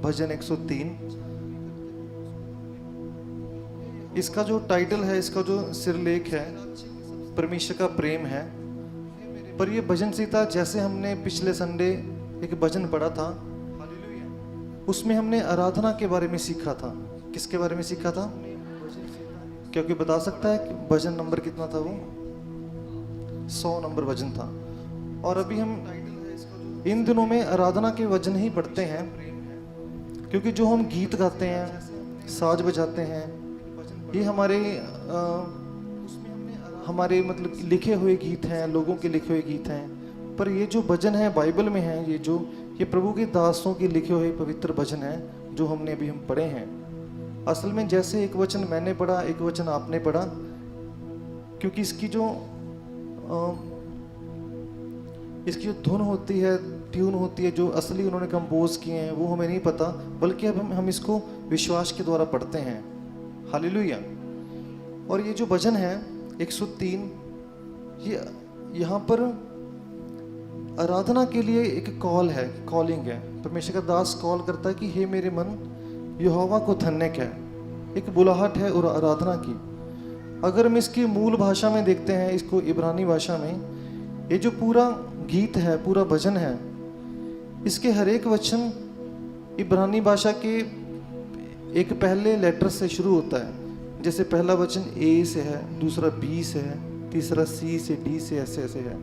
भजन 103। इसका जो टाइटल है, इसका जो सिरलेख है, परमेश्वर का प्रेम है। पर ये भजन संहिता, जैसे हमने पिछले संडे एक भजन पढ़ा था, उसमें हमने आराधना के बारे में सीखा था। किसके बारे में सीखा था? क्या कोई बता सकता है कि भजन नंबर कितना था? वो 100 नंबर भजन था। और अभी हम इन दिनों में आराधना के भजन ही पढ़ते हैं, क्योंकि जो हम गीत गाते हैं, साज बजाते हैं, ये हमारे मतलब लिखे हुए गीत हैं, लोगों के लिखे हुए गीत हैं। पर ये जो भजन है बाइबल में है, ये प्रभु के दासों के लिखे हुए पवित्र भजन हैं, जो हमने अभी हम पढ़े हैं। असल में जैसे एक वचन मैंने पढ़ा, एक वचन आपने पढ़ा, क्योंकि इसकी जो धुन होती है, ट्यून होती है, जो असली उन्होंने कंपोज किए हैं, वो हमें नहीं पता, बल्कि अब हम इसको विश्वास के द्वारा पढ़ते हैं। हालेलुया। और ये जो भजन है 103, ये यहाँ पर आराधना के लिए एक कॉल है, कॉलिंग है। परमेश्वर का दास कॉल करता है कि हे मेरे मन यहोवा को धन्य कह। एक बुलाहट है और आराधना की। अगर हम इसकी मूल भाषा में देखते हैं, इसको इब्रानी भाषा में, ये जो पूरा गीत है, पूरा भजन है, इसके हर एक वचन इब्रानी भाषा के एक पहले लेटर से शुरू होता है। जैसे पहला वचन ए से है, दूसरा बी से है, तीसरा सी से, डी से, ऐसे ऐसे है।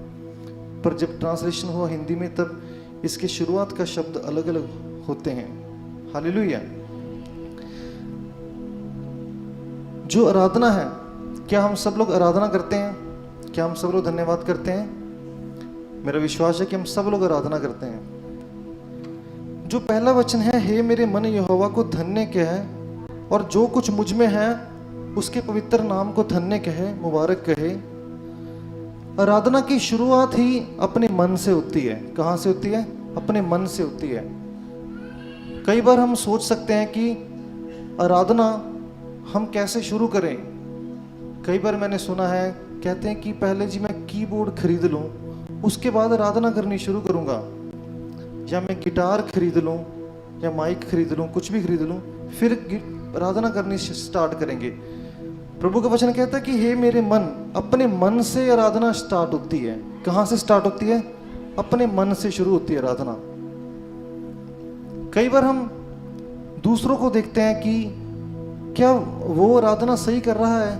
पर जब ट्रांसलेशन हुआ हिंदी में, तब इसके शुरुआत का शब्द अलग अलग होते हैं। हालेलुया। जो आराधना है, क्या हम सब लोग आराधना करते हैं? क्या हम सब लोग धन्यवाद करते हैं? मेरा विश्वास है कि हम सब लोग आराधना करते हैं। जो पहला वचन है, हे मेरे मन यहोवा को धन्य कहे, और जो कुछ मुझ में है उसके पवित्र नाम को धन्य कहे, मुबारक कहे। आराधना की शुरुआत ही अपने मन से होती है। कहाँ से होती है? अपने मन से होती है। कई बार हम सोच सकते हैं कि आराधना हम कैसे शुरू करें। कई बार मैंने सुना है, कहते हैं कि पहले जी मैं कीबोर्ड खरीद लूं, उसके बाद आराधना करनी शुरू करूंगा, या मैं गिटार खरीद लूं, या माइक खरीद लूं, कुछ भी खरीद लूं, फिर आराधना करनी स्टार्ट करेंगे। प्रभु का वचन कहता है कि हे मेरे मन, अपने मन से आराधना स्टार्ट होती है। कहाँ से स्टार्ट होती है? अपने मन से शुरू होती है आराधना। कई बार हम दूसरों को देखते हैं कि क्या वो आराधना सही कर रहा है,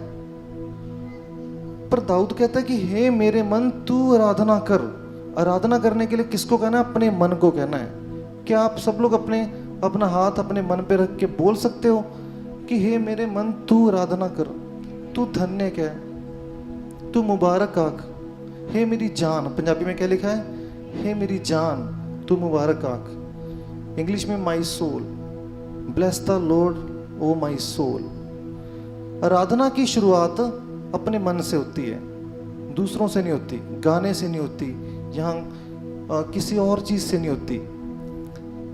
पर दाऊद कहता है कि हे मेरे मन तू आराधना कर। आराधना करने के लिए किसको कहना है? अपने मन को कहना है। क्या आप सब लोग अपना हाथ अपने मन पे रख के बोल सकते हो कि हे मेरे मन तू आराधना कर, तू धन्य कह, तू मुबारक आख, हे मेरी जान। पंजाबी में क्या लिखा है? हे मेरी जान तू मुबारक आख। इंग्लिश में my soul, bless the lord O my soul. आराधना की शुरुआत अपने मन से होती है, दूसरों से नहीं होती, गाने से नहीं होती, यहाँ किसी और चीज से नहीं होती।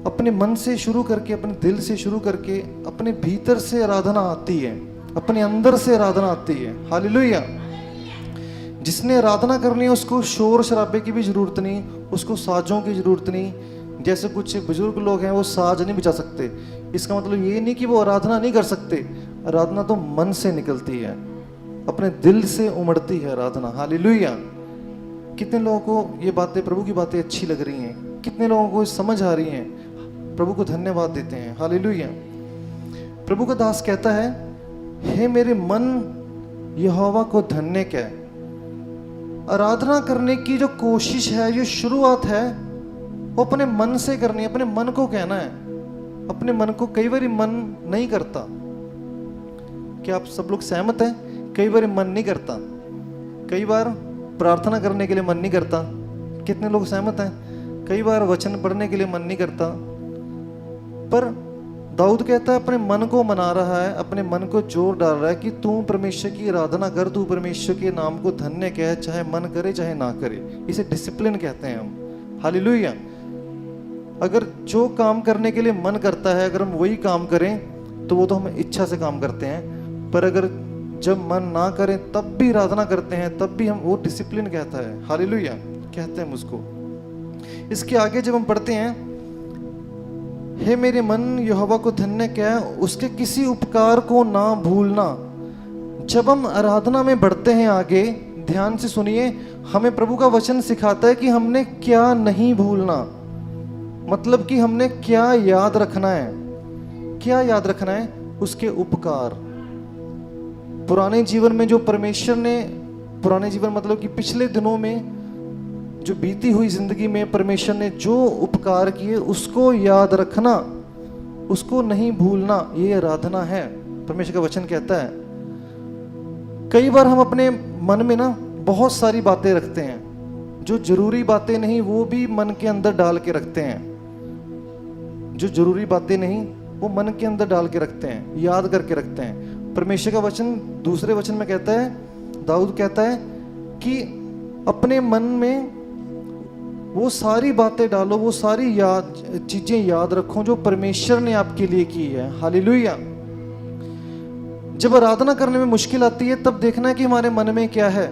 अपने मन से शुरू करके, अपने दिल से शुरू करके, अपने भीतर से आराधना आती है, अपने अंदर से आराधना आती है। हालेलुया। जिसने आराधना करनी है उसको शोर शराबे की भी जरूरत नहीं, उसको साजों की जरूरत नहीं। जैसे कुछ बुजुर्ग लोग हैं, वो साज नहीं बजा सकते, इसका मतलब ये नहीं कि वो आराधना नहीं कर सकते। आराधना तो मन से निकलती है, अपने दिल से उमड़ती है आराधना। हालेलुया। कितने लोगों को ये बातें, प्रभु की बातें अच्छी लग रही हैं? कितने लोगों को समझ आ रही हैं? प्रभु को धन्यवाद देते हैं। हालेलुया। प्रभु का दास कहता है, हे मेरे मन यहोवा को धन्य कह। आराधना करने की जो कोशिश है, जो शुरुआत है, वो अपने मन से करनी है, अपने मन को कहना है। अपने मन को कई बार मन नहीं करता। क्या आप सब लोग सहमत हैं? कई बार मन नहीं करता, कई बार प्रार्थना करने के लिए मन नहीं करता। कितने लोग सहमत हैं? कई बार वचन पढ़ने के लिए मन नहीं करता। पर दाऊद कहता है अपने मन को मना रहा है, अपने मन को जोर डाल रहा है कि तू परमेश्वर की आराधना कर, तू परमेश्वर के नाम को धन्य कह, चाहे मन करे चाहे ना करे। इसे डिसिप्लिन कहते हैं हम। हालेलुया। अगर जो काम करने के लिए मन करता है, अगर हम वही काम करें तो वो तो हम इच्छा से काम करते हैं। पर अगर जब मन ना करें तब भी आराधना करते हैं, तब भी हम, वो डिसिप्लिन कहता है। हालेलुया कहते हैं उसको। इसके आगे जब हम पढ़ते हैं, हे मेरे मन यहोवा को धन्य कह, उसके किसी उपकार को ना भूलना। जब हम आराधना में बढ़ते हैं आगे, ध्यान से सुनिए, हमें प्रभु का वचन सिखाता है कि हमने क्या नहीं भूलना। मतलब कि हमने क्या याद रखना है। क्या याद रखना है? उसके उपकार। पुराने जीवन में जो परमेश्वर ने, पुराने जीवन मतलब कि पिछले दिनों में जो बीती हुई जिंदगी में परमेश्वर ने जो उपकार किए उसको याद रखना, उसको नहीं भूलना, ये आराधना है। परमेश्वर का वचन कहता है। कई बार हम अपने मन में ना बहुत सारी बातें रखते हैं, जो जरूरी बातें नहीं वो भी मन के अंदर डाल के रखते हैं। जो जरूरी बातें नहीं वो मन के अंदर डाल के रखते हैं, याद करके रखते हैं। परमेश्वर का वचन दूसरे वचन में कहता है, दाऊद कहता है कि अपने मन में वो सारी बातें डालो, वो सारी चीजें याद रखो जो परमेश्वर ने आपके लिए की है। हालेलुया। जब आराधना करने में मुश्किल आती है तब देखना है कि हमारे मन में क्या है।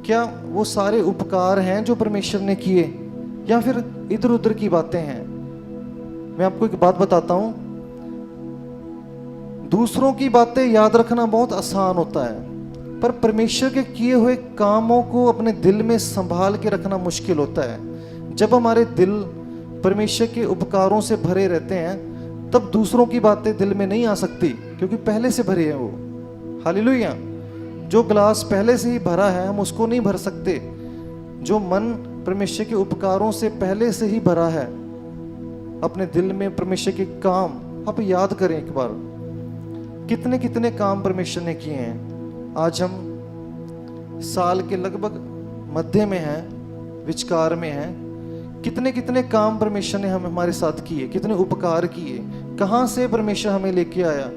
क्या वो सारे उपकार हैं जो परमेश्वर ने किए, या फिर इधर उधर की बातें हैं। मैं आपको एक बात बताता हूं, दूसरों की बातें याद रखना बहुत आसान होता है, पर परमेश्वर के किए हुए कामों को अपने दिल में संभाल के रखना मुश्किल होता है। जब हमारे दिल परमेश्वर के उपकारों से भरे रहते हैं तब दूसरों की बातें दिल में नहीं आ सकती, क्योंकि पहले से भरे हैं वो। हालेलुया। जो गिलास पहले से ही भरा है हम उसको नहीं भर सकते। जो मन परमेश्वर के उपकारों से पहले से ही भरा है, अपने दिल में परमेश्वर के काम आप याद करें एक बार। कितने कितने काम परमेश्वर ने किए हैं। आज हम साल के लगभग मध्य में हैं, विचकार में हैं। कितने कितने काम परमेश्वर ने हमारे साथ किए, कितने उपकार किए, कहाँ से परमेश्वर हमें लेके आया,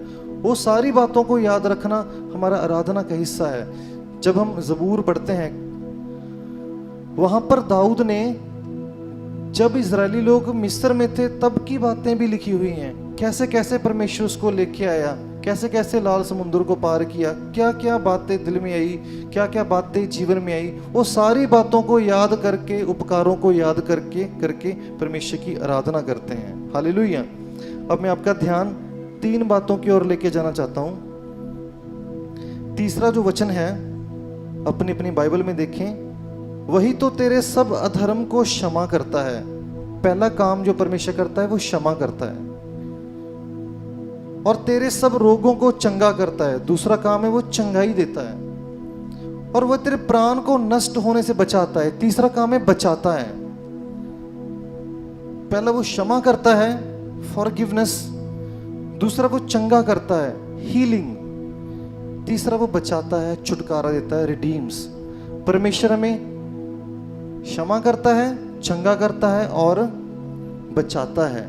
वो सारी बातों को याद रखना हमारा आराधना का हिस्सा है। जब हम ज़बूर पढ़ते हैं, वहां पर दाऊद ने जब इजरायली लोग मिस्र में थे तब की बातें भी लिखी हुई हैं। कैसे कैसे परमेश्वर उसको लेके आया, कैसे कैसे लाल समुद्र को पार किया, क्या क्या बातें दिल में आई, क्या क्या बातें जीवन में आई, वो सारी बातों को याद करके, उपकारों को याद करके करके परमेश्वर की आराधना करते हैं। हालेलुया। अब मैं आपका ध्यान 3 बातों की ओर लेके जाना चाहता हूं। तीसरा जो वचन है अपनी अपनी बाइबल में देखें, वही तो तेरे सब अधर्म को क्षमा करता है। पहला काम जो परमेश्वर करता है वो क्षमा करता है, और तेरे सब रोगों को चंगा करता है। दूसरा काम है वो चंगाई देता है, और वह तेरे प्राण को नष्ट होने से बचाता है। तीसरा काम है बचाता है। पहला वो क्षमा करता है, फॉरगिवनेस। दूसरा वो चंगा करता है, हीलिंग। तीसरा वो बचाता है, छुटकारा देता है, रिडीम्स। परमेश्वर हमें क्षमा करता है, चंगा करता है और बचाता है,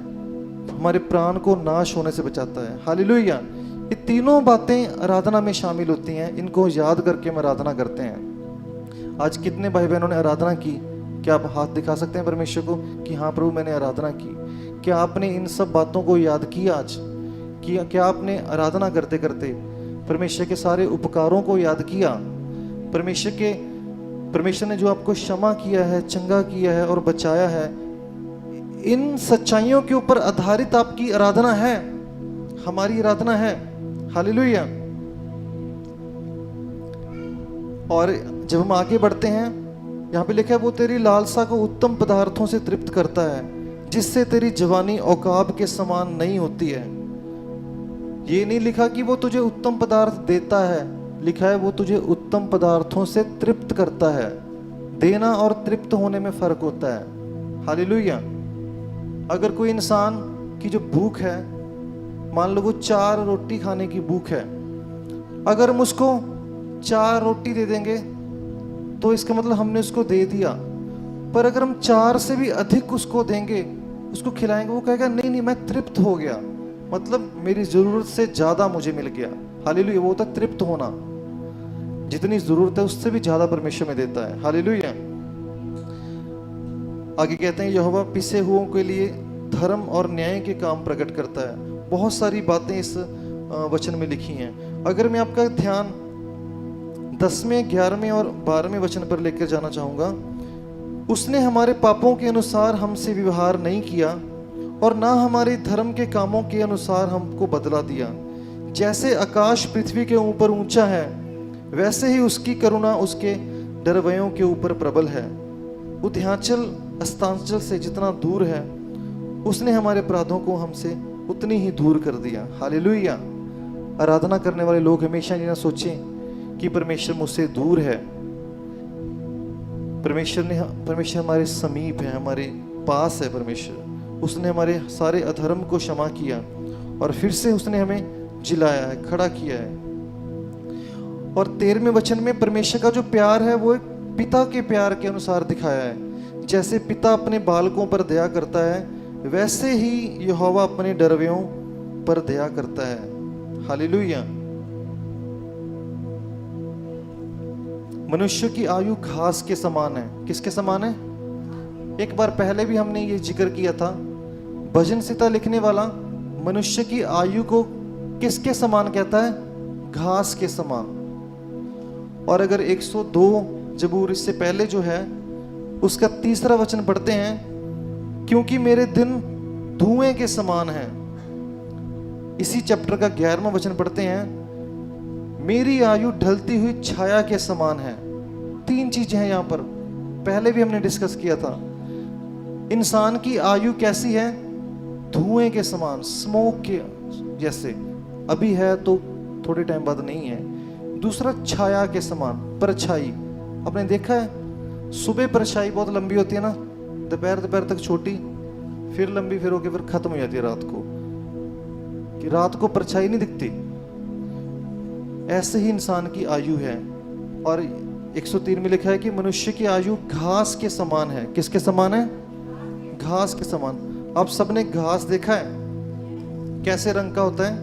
हमारे प्राण को नाश होने से बचाता है। हालेलुया। ये तीनों बातें आराधना में शामिल होती हैं। इनको याद करके हम आराधना करते हैं। आज कितने भाई बहनों ने आराधना की? क्या आप हाथ दिखा सकते हैं परमेश्वर को कि हाँ प्रभु मैंने आराधना की? क्या आपने इन सब बातों को याद किया आज? क्या आपने आराधना करते करते परमेश्वर के सारे उपकारों को याद किया? परमेश्वर ने जो आपको क्षमा किया है, चंगा किया है और बचाया है, इन सच्चाइयों के ऊपर आधारित आपकी आराधना है, हमारी आराधना है। हालेलुया। और जब हम आगे बढ़ते हैं, यहाँ पे लिखा है वो तेरी लालसा को उत्तम पदार्थों से तृप्त करता है, जिससे तेरी जवानी औकाब के समान नहीं होती है। ये नहीं लिखा कि वो तुझे उत्तम पदार्थ देता है, लिखा है वो तुझे उत्तम पदार्थों से तृप्त करता है। देना और तृप्त होने में फर्क होता है। हालेलुया। अगर कोई इंसान की जो भूख है, मान लो वो 4 रोटी खाने की भूख है, अगर हम उसको 4 रोटी दे देंगे तो इसका मतलब हमने उसको दे दिया। पर अगर हम 4 से भी अधिक उसको देंगे, उसको खिलाएंगे, वो कहेगा नहीं नहीं मैं तृप्त हो गया, मतलब मेरी जरूरत से ज्यादा मुझे मिल गया। हालेलुया। वो होता है तृप्त होना। जितनी जरूरत है उससे भी ज्यादा परमेश्वर में देता है। हालेलुया। आगे कहते हैं यहोवा पिसे हुओं के लिए धर्म और न्याय के काम प्रकट करता है। बहुत सारी बातें इस वचन में लिखी हैं। अगर मैं आपका ध्यान 10वें, 11वें और 12वें वचन पर लेकर जाना चाहूंगा। उसने हमारे पापों के अनुसार हमसे व्यवहार नहीं किया और ना हमारे धर्म के कामों के अनुसार हमको बदला दिया। जैसे आकाश पृथ्वी के ऊपर ऊंचा है, वैसे ही उसकी करुणा उसके डरवयों के ऊपर प्रबल है। उध्याचल अस्तांचल से जितना दूर है, उसने हमारे अपराधों को हमसे उतनी ही दूर कर दिया। हालेलुया। आराधना करने वाले लोग हमेशा ये ना सोचें कि परमेश्वर मुझसे दूर है। परमेश्वर हमारे समीप है, हमारे पास है। परमेश्वर, उसने हमारे सारे अधर्म को क्षमा किया और फिर से उसने हमें जिलाया है, खड़ा किया है। और 13वें वचन में परमेश्वर का जो प्यार है वो एक पिता के प्यार के अनुसार दिखाया है। जैसे पिता अपने बालकों पर दया करता है, वैसे ही यहोवा अपने डरवयों पर दया करता है। हालेलुया। मनुष्य की आयु घास के समान है। किसके समान है? एक बार पहले भी हमने ये जिक्र किया था। भजन संहिता लिखने वाला मनुष्य की आयु को किसके समान कहता है? घास के समान। और अगर 102 जबूर इससे पहले जो है उसका 3रा वचन पढ़ते हैं, क्योंकि मेरे दिन धुएं के समान हैं। इसी चैप्टर का 11वां वचन पढ़ते हैं, मेरी आयु ढलती हुई छाया के समान है। 3 चीजें हैं यहाँ पर, पहले भी हमने डिस्कस किया था। इंसान की आयु कैसी है? धुएं के समान, स्मोक के जैसे। अभी है तो थोड़े टाइम बाद नहीं है। दूसरा, छाया के समान, परछाई। आपने देखा है सुबह परछाई बहुत लंबी होती है ना, दोपहर तक छोटी, फिर लंबी, फिर होके फिर खत्म हो जाती है रात को, कि रात को परछाई नहीं दिखती। ऐसे ही इंसान की आयु है। और 103 में लिखा है कि मनुष्य की आयु घास के समान है। किसके समान है? घास के समान। आप सबने घास देखा है? कैसे रंग का होता है?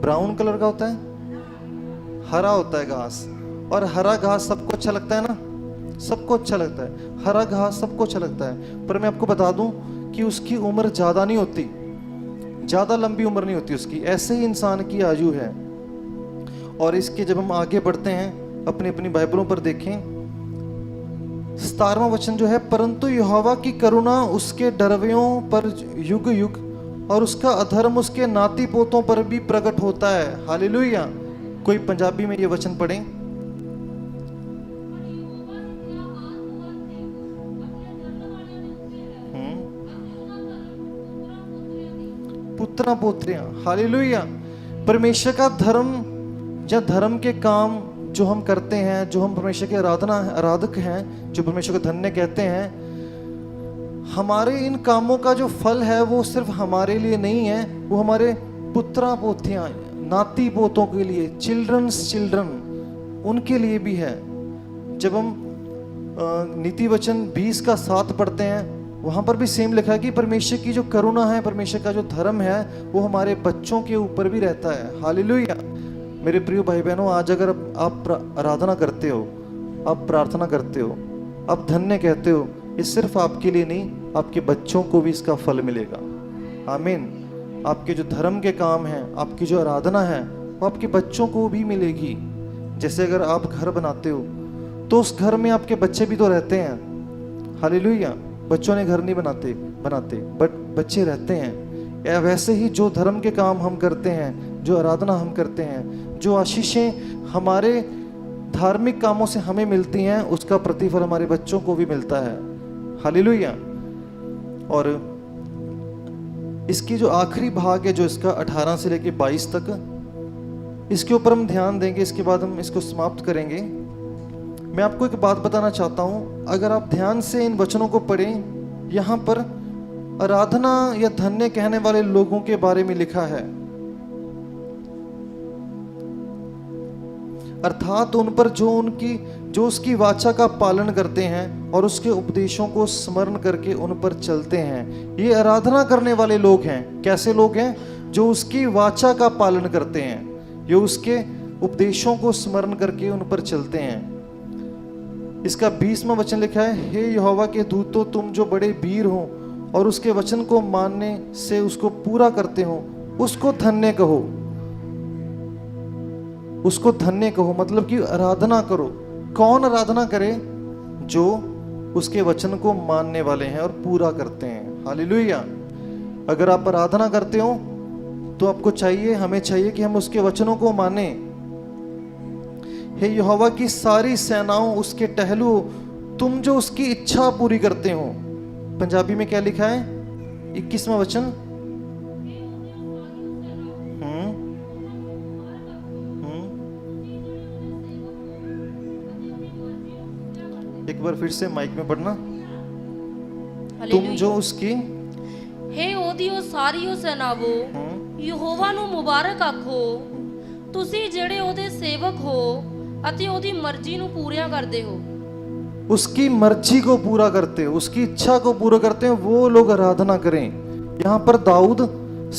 ब्राउन कलर का होता है, हरा होता है घास। और हरा घास सबको अच्छा लगता है ना? सबको अच्छा लगता है, हरा घास सबको अच्छा लगता है। पर मैं आपको बता दूं कि उसकी उम्र ज्यादा नहीं होती, ज्यादा लंबी उम्र नहीं होती उसकी। ऐसे ही इंसान की आयु है। और इसके जब हम आगे बढ़ते हैं, अपनी अपनी बाइबलों पर देखें, 17वां वचन जो है, परंतु यहोवा की करुणा उसके डरवयों पर युग युग और उसका अधर्म उसके नाती पोतों पर भी प्रकट होता है। हालेलुया। कोई पंजाबी में ये वचन पढ़ें। पुत्रा पोत्रियां। हालेलुया। परमेश्वर का धर्म या धर्म के काम जो हम करते हैं, जो हम परमेश्वर के आराधक हैं, जो परमेश्वर को धन्य कहते हैं, हमारे इन कामों का जो फल है वो सिर्फ हमारे लिए नहीं है, वो हमारे पुत्रा पोतियां, नाती पोतों के लिए, चिल्ड्रन, उनके लिए भी है। जब हम नीति वचन 20 का 7 पढ़ते हैं, वहां पर भी सेम लिखा है कि परमेश्वर की जो करुणा है, परमेश्वर का जो धर्म है, वो हमारे बच्चों के ऊपर भी रहता है। हालेलुया। मेरे प्रिय भाई बहनों, आज अगर आप आराधना करते हो, आप प्रार्थना करते हो, आप धन्य कहते हो, ये सिर्फ आपके लिए नहीं, आपके बच्चों को भी इसका फल मिलेगा। आमीन। आपके जो धर्म के काम हैं, आपकी जो आराधना है, वो आपके बच्चों को भी मिलेगी। जैसे अगर आप घर बनाते हो तो उस घर में आपके बच्चे भी तो रहते हैं। हालेलुया। बच्चों ने घर नहीं बनाते बट बच्चे रहते हैं। या वैसे ही जो धर्म के काम हम करते हैं, जो आराधना हम करते हैं, जो आशीषें हमारे धार्मिक कामों से हमें मिलती हैं, उसका प्रतिफल हमारे बच्चों को भी मिलता है। हालेलुया। और इसकी जो आखिरी भाग है, जो इसका 18 से लेके 22 तक, इसके ऊपर हम ध्यान देंगे। इसके बाद हम इसको समाप्त करेंगे। मैं आपको एक बात बताना चाहता हूं, अगर आप ध्यान से इन वचनों को पढ़ें, यहां पर आराधना या धन्य कहने वाले लोगों के बारे में लिखा है, अर्थात उन पर जो उसकी वाचा का पालन करते हैं और उसके उपदेशों को स्मरण करके उन पर चलते हैं। ये आराधना करने वाले लोग हैं। कैसे लोग हैं? जो उसकी वाचा का पालन करते हैं, जो उसके उपदेशों को स्मरण करके उन पर चलते हैं। इसका 20वां वचन लिखा है, हे यहोवा के दूतों, तुम जो बड़े वीर हो और उसके वचन को मानने से उसको पूरा करते हो, उसको धन्य कहो। उसको धन्य कहो मतलब कि आराधना करो। कौन आराधना करे? जो उसके वचन को मानने वाले हैं और पूरा करते हैं। हालेलुया। अगर आप आराधना करते हो तो आपको चाहिए, हमें चाहिए कि हम उसके वचनों को माने। हे यहोवा की सारी सेनाओं, उसके टहलू, तुम जो उसकी इच्छा पूरी करते हो। पंजाबी में क्या लिखा है? 21वां वचन। एक बार फिर से माइक में पढ़ना। तुम जो उसकी, हे ओदियो सारियो सेनावो, ਯਹੋਵਾ ਨੂੰ ਮੁਬਾਰਕ ਆਖੋ, ਤੁਸੀਂ ਜਿਹੜੇ ਉਹਦੇ ਸੇਵਕ ਹੋ ਅਤੇ ਉਹਦੀ ਮਰਜ਼ੀ ਨੂੰ ਪੂਰਿਆ ਕਰਦੇ ਹੋ। उसकी मर्जी को पूरा करते हो, उसकी इच्छा को पूरा करते हैं, वो लोग आराधना करें। यहाँ पर दाऊद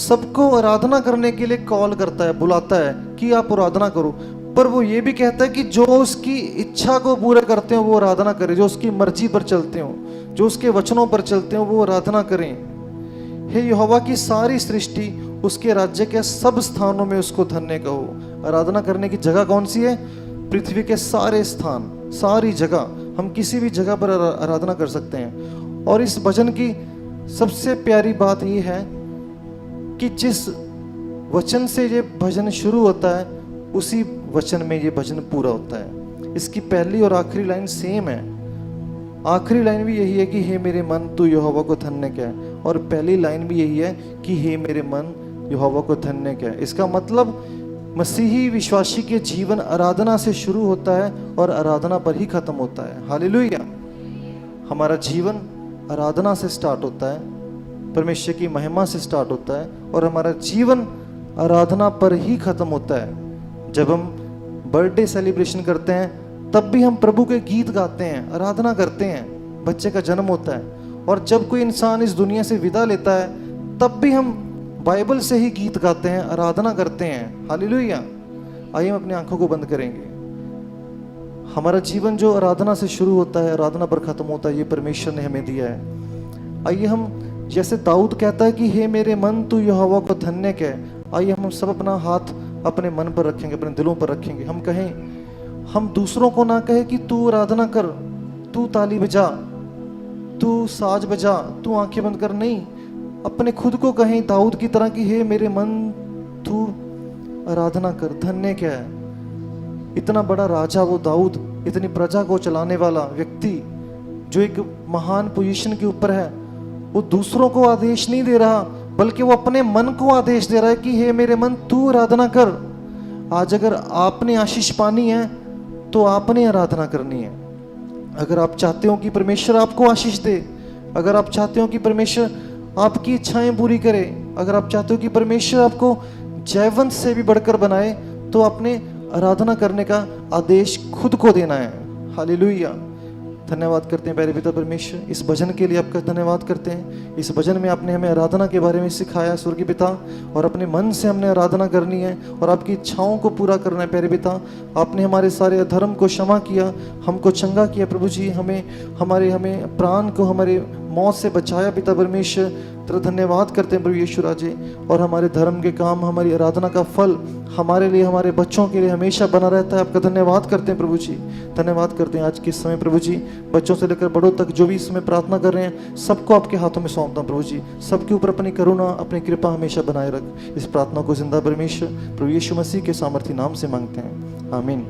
सबको आराधना करने के लिए कॉल करता है, बुलाता है कि आप आराधना करो, पर वो ये भी कहता है कि जो उसकी इच्छा को पूरा करते हो वो आराधना करें, जो उसकी मर्जी पर चलते हो, जो उसके वचनों पर चलते हो वो आराधना करें। हे यहोवा की सारी सृष्टि, उसके राज्य के सब स्थानों में उसको धन्य कहो। आराधना करने की जगह कौन सी है? पृथ्वी के सारे स्थान, सारी जगह, हम किसी भी जगह पर आराधना कर सकते हैं। और इस भजन की सबसे प्यारी बात ये है कि जिस वचन से ये भजन शुरू होता है उसी वचन में ये भजन पूरा होता है। इसकी पहली और आखिरी लाइन सेम है। आखिरी लाइन भी यही है कि हे मेरे मन तू यहोवा को धन्य कह, और पहली लाइन भी यही है कि हे मेरे मन यहोवा को धन्य कह। इसका मतलब मसीही विश्वासी के जीवन आराधना से शुरू होता है और आराधना पर ही खत्म होता है। हालेलुया। हमारा जीवन आराधना से स्टार्ट होता है, परमेश्वर की महिमा से स्टार्ट होता है, और हमारा जीवन आराधना पर ही खत्म होता है। जब हम बर्थडे सेलिब्रेशन करते हैं तब भी हम प्रभु के गीत गाते हैं, आराधना करते हैं, बच्चे का जन्म होता है। और जब कोई इंसान इस दुनिया से विदा लेता है तब भी हम बाइबल से ही गीत गाते हैं, आराधना करते हैं। हालेलुया। आइए हम अपनी आंखों को बंद करेंगे। हमारा जीवन जो आराधना से शुरू होता है, आराधना पर खत्म होता है, ये परमेश्वर ने हमें दिया है। आइए हम, जैसे दाऊद कहता है कि हे मेरे मन तू यहोवा को धन्य कह, आइए हम सब अपना हाथ अपने मन पर रखेंगे, अपने दिलों पर रखेंगे। हम कहें, हम दूसरों को ना कहे कि तू आराधना कर, तू ताली बजा, तू साज बजा, तू आंखें बंद कर, नहीं, अपने खुद को कहें दाऊद की तरह कि हे मेरे मन तू आराधना कर, धन्य क्या है। इतना बड़ा राजा वो दाऊद, इतनी प्रजा को चलाने वाला व्यक्ति जो एक महान पोजीशन के ऊपर है, वो दूसरों को आदेश नहीं दे रहा बल्कि वो अपने मन को आदेश दे रहा है कि हे मेरे मन तू आराधना कर। आज अगर आपने आशीष पानी है तो आपने आराधना करनी है। अगर आप चाहते हो कि परमेश्वर आपको आशीष दे, अगर आप चाहते हो कि परमेश्वर आपकी इच्छाएं पूरी करे, अगर आप चाहते हो कि परमेश्वर आपको जयवंत से भी बढ़कर बनाए, तो आपने आराधना करने का आदेश खुद को देना है। हालेलुया। धन्यवाद करते हैं प्यारे पिता परमेश्वर, इस भजन के लिए आपका धन्यवाद करते हैं। इस भजन में आपने हमें आराधना के बारे में सिखाया स्वर्गीय पिता, और अपने मन से हमने आराधना करनी है और आपकी इच्छाओं को पूरा करना है। प्यारे पिता, आपने हमारे सारे अधर्म को क्षमा किया, हमको चंगा किया प्रभु जी, हमें प्राण को हमारे मौत से बचाया पिता परमेश्वर। तेरा धन्यवाद करते हैं प्रभु यीशु राजे, और हमारे धर्म के काम, हमारी आराधना का फल हमारे लिए, हमारे बच्चों के लिए हमेशा बना रहता है। आपका धन्यवाद करते हैं प्रभु जी, धन्यवाद करते हैं। आज के समय प्रभु जी, बच्चों से लेकर बड़ों तक जो भी इसमें प्रार्थना कर रहे हैं, सबको आपके हाथों में सौंपता हूं प्रभु जी। सबके ऊपर अपनी करुणा, अपनी कृपा हमेशा बनाए रख। इस प्रार्थना को जिंदा परमेश्वर प्रभु यीशु मसीह के सामर्थी नाम से मांगते हैं, आमीन।